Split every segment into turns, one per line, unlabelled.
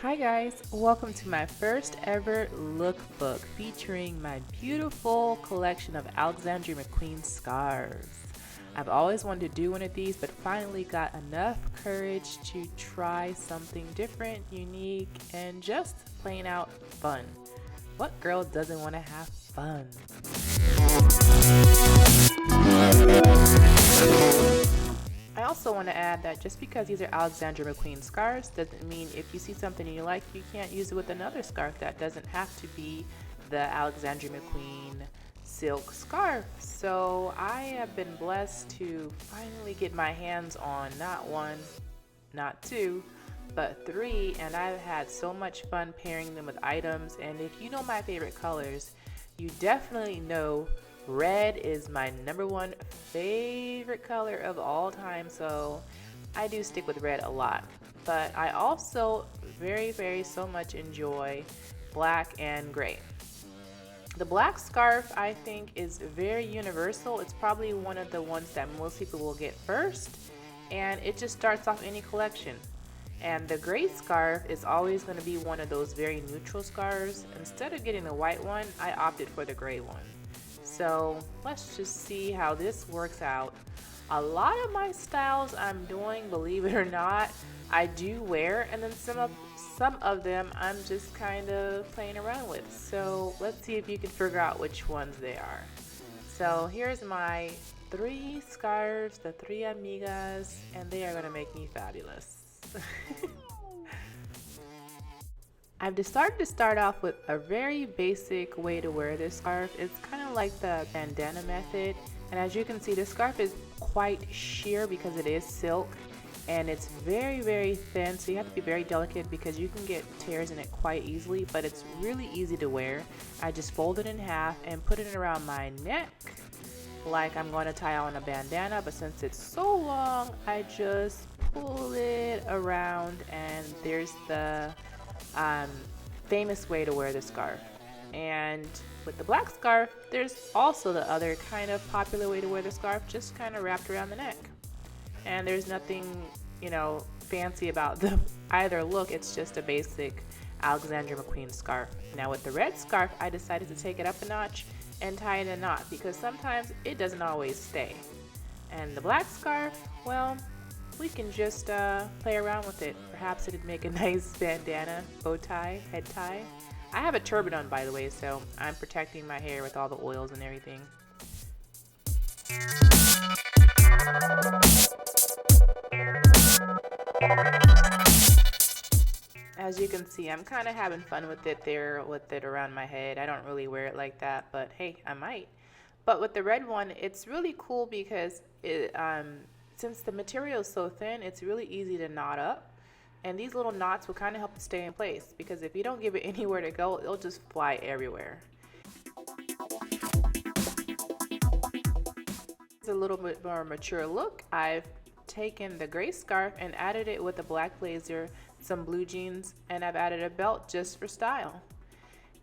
Hi guys, welcome to my first ever lookbook featuring my beautiful collection of Alexandria McQueen scarves. I've always wanted to do one of these, but finally got enough courage to try something different, unique, and just plain out fun. What girl doesn't want to have fun? I also want to add that just because these are Alexandra McQueen scarves doesn't mean if you see something you like, you can't use it with another scarf. That doesn't have to be the Alexandra McQueen silk scarf. So I have been blessed to finally get my hands on not one, not two, but three, and I've had so much fun pairing them with items. And if you know my favorite colors, you definitely know red is my #1 favorite color of all time, so I do stick with red a lot. But I also very so much enjoy black and gray. The black scarf I think is very universal. It's probably one of the ones that most people will get first, and it just starts off any collection. And the gray scarf is always going to be one of those very neutral scarves. Instead of getting the white one, I opted for the gray one. So let's just see how this works out. A lot of my styles I'm doing, believe it or not, I do wear, and then some of them I'm just kind of playing around with. So let's see if you can figure out which ones they are. So here's my 3 scarves, the 3 amigas, and they are gonna make me fabulous. I've decided to start off with a very basic way to wear this scarf. It's kind of like the bandana method, and as you can see, this scarf is quite sheer because it is silk, and it's very thin, so you have to be very delicate because you can get tears in it quite easily, but it's really easy to wear. I just fold it in half and put it around my neck like I'm going to tie on a bandana, but since it's so long, I just pull it around, and there's the famous way to wear the scarf. And with the black scarf, there's also the other kind of popular way to wear the scarf, just kind of wrapped around the neck. And there's nothing, fancy about the either look. It's just a basic Alexandra McQueen scarf. Now with the red scarf, I decided to take it up a notch and tie it in a knot because sometimes it doesn't always stay. And the black scarf, well, we can just play around with it. Perhaps it'd make a nice bandana, bow tie, head tie. I have a turban on, by the way, so I'm protecting my hair with all the oils and everything. As you can see, I'm kind of having fun with it there, with it around my head. I don't really wear it like that, but hey, I might. But with the red one, it's really cool because since the material is so thin, it's really easy to knot up. And these little knots will kind of help it stay in place because if you don't give it anywhere to go, it'll just fly everywhere. It's a little bit more mature look. I've taken the gray scarf and added it with a black blazer, some blue jeans, and I've added a belt just for style.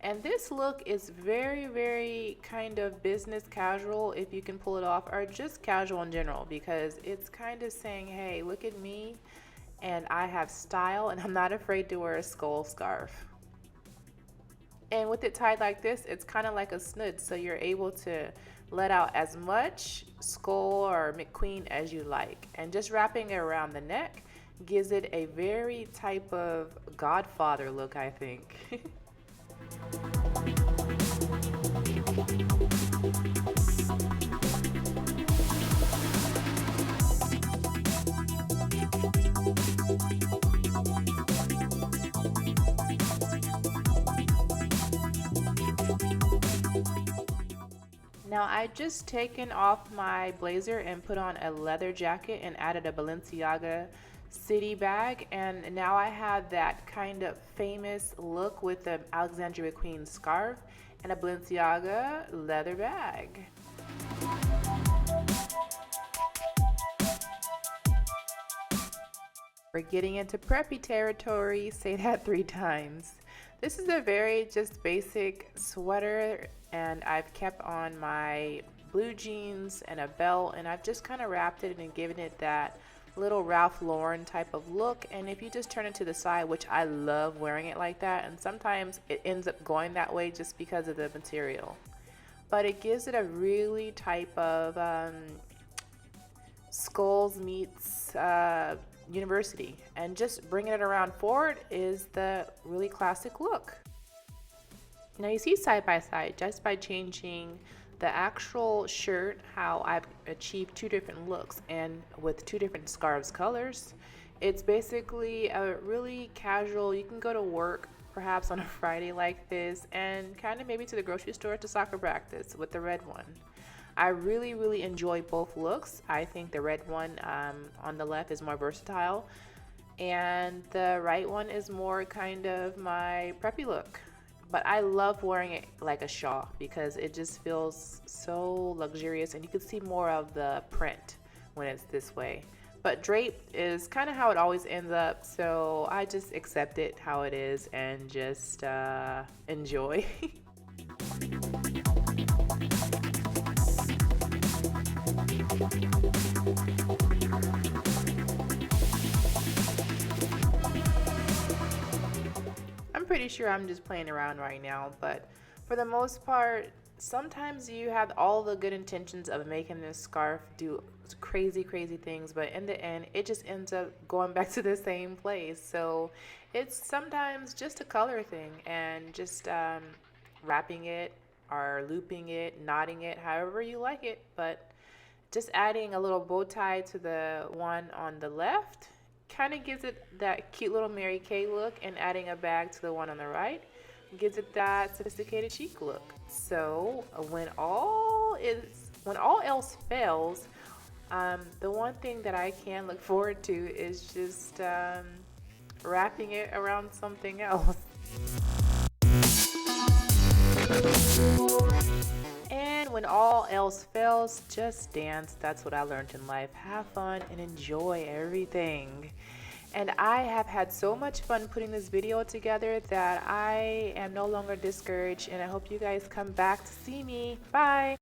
And this look is very kind of business casual if you can pull it off, or just casual in general, because it's kind of saying, hey, look at me and I have style and I'm not afraid to wear a skull scarf. And with it tied like this, it's kind of like a snood, so you're able to let out as much skull or McQueen as you like. And just wrapping it around the neck gives it a very type of Godfather look, I think. Now I just taken off my blazer and put on a leather jacket and added a Balenciaga city bag, and now I have that kind of famous look with the Alexandra McQueen scarf and a Balenciaga leather bag. We're getting into preppy territory. Say that 3 times. This is a very just basic sweater, and I've kept on my blue jeans and a belt, and I've just kind of wrapped it and given it that little Ralph Lauren type of look. And if you just turn it to the side, which I love wearing it like that, and sometimes it ends up going that way just because of the material, but it gives it a really type of skulls meets university, and just bringing it around forward is the really classic look. Now you see side by side, just by changing the actual shirt, how I've achieved two different looks, and with two different scarves colors, it's basically a really casual, you can go to work perhaps on a Friday like this, and kind of maybe to the grocery store to soccer practice with the red one. I really enjoy both looks. I think the red one on the left is more versatile, and the right one is more kind of my preppy look. But I love wearing it like a shawl because it just feels so luxurious, and you can see more of the print when it's this way. But draped is kind of how it always ends up, so I just accept it how it is and just enjoy. I'm pretty sure I'm just playing around right now, but for the most part, sometimes you have all the good intentions of making this scarf do crazy things, but in the end it just ends up going back to the same place. So it's sometimes just a color thing, and just wrapping it or looping it, knotting it, however you like it. But just adding a little bow tie to the one on the left kind of gives it that cute little Mary Kay look, and adding a bag to the one on the right gives it that sophisticated chic look. So when all else fails, the one thing that I can look forward to is just wrapping it around something else. And when all else fails, just dance. That's what I learned in life. Have fun and enjoy everything. And I have had so much fun putting this video together that I am no longer discouraged, and I hope you guys come back to see me. Bye!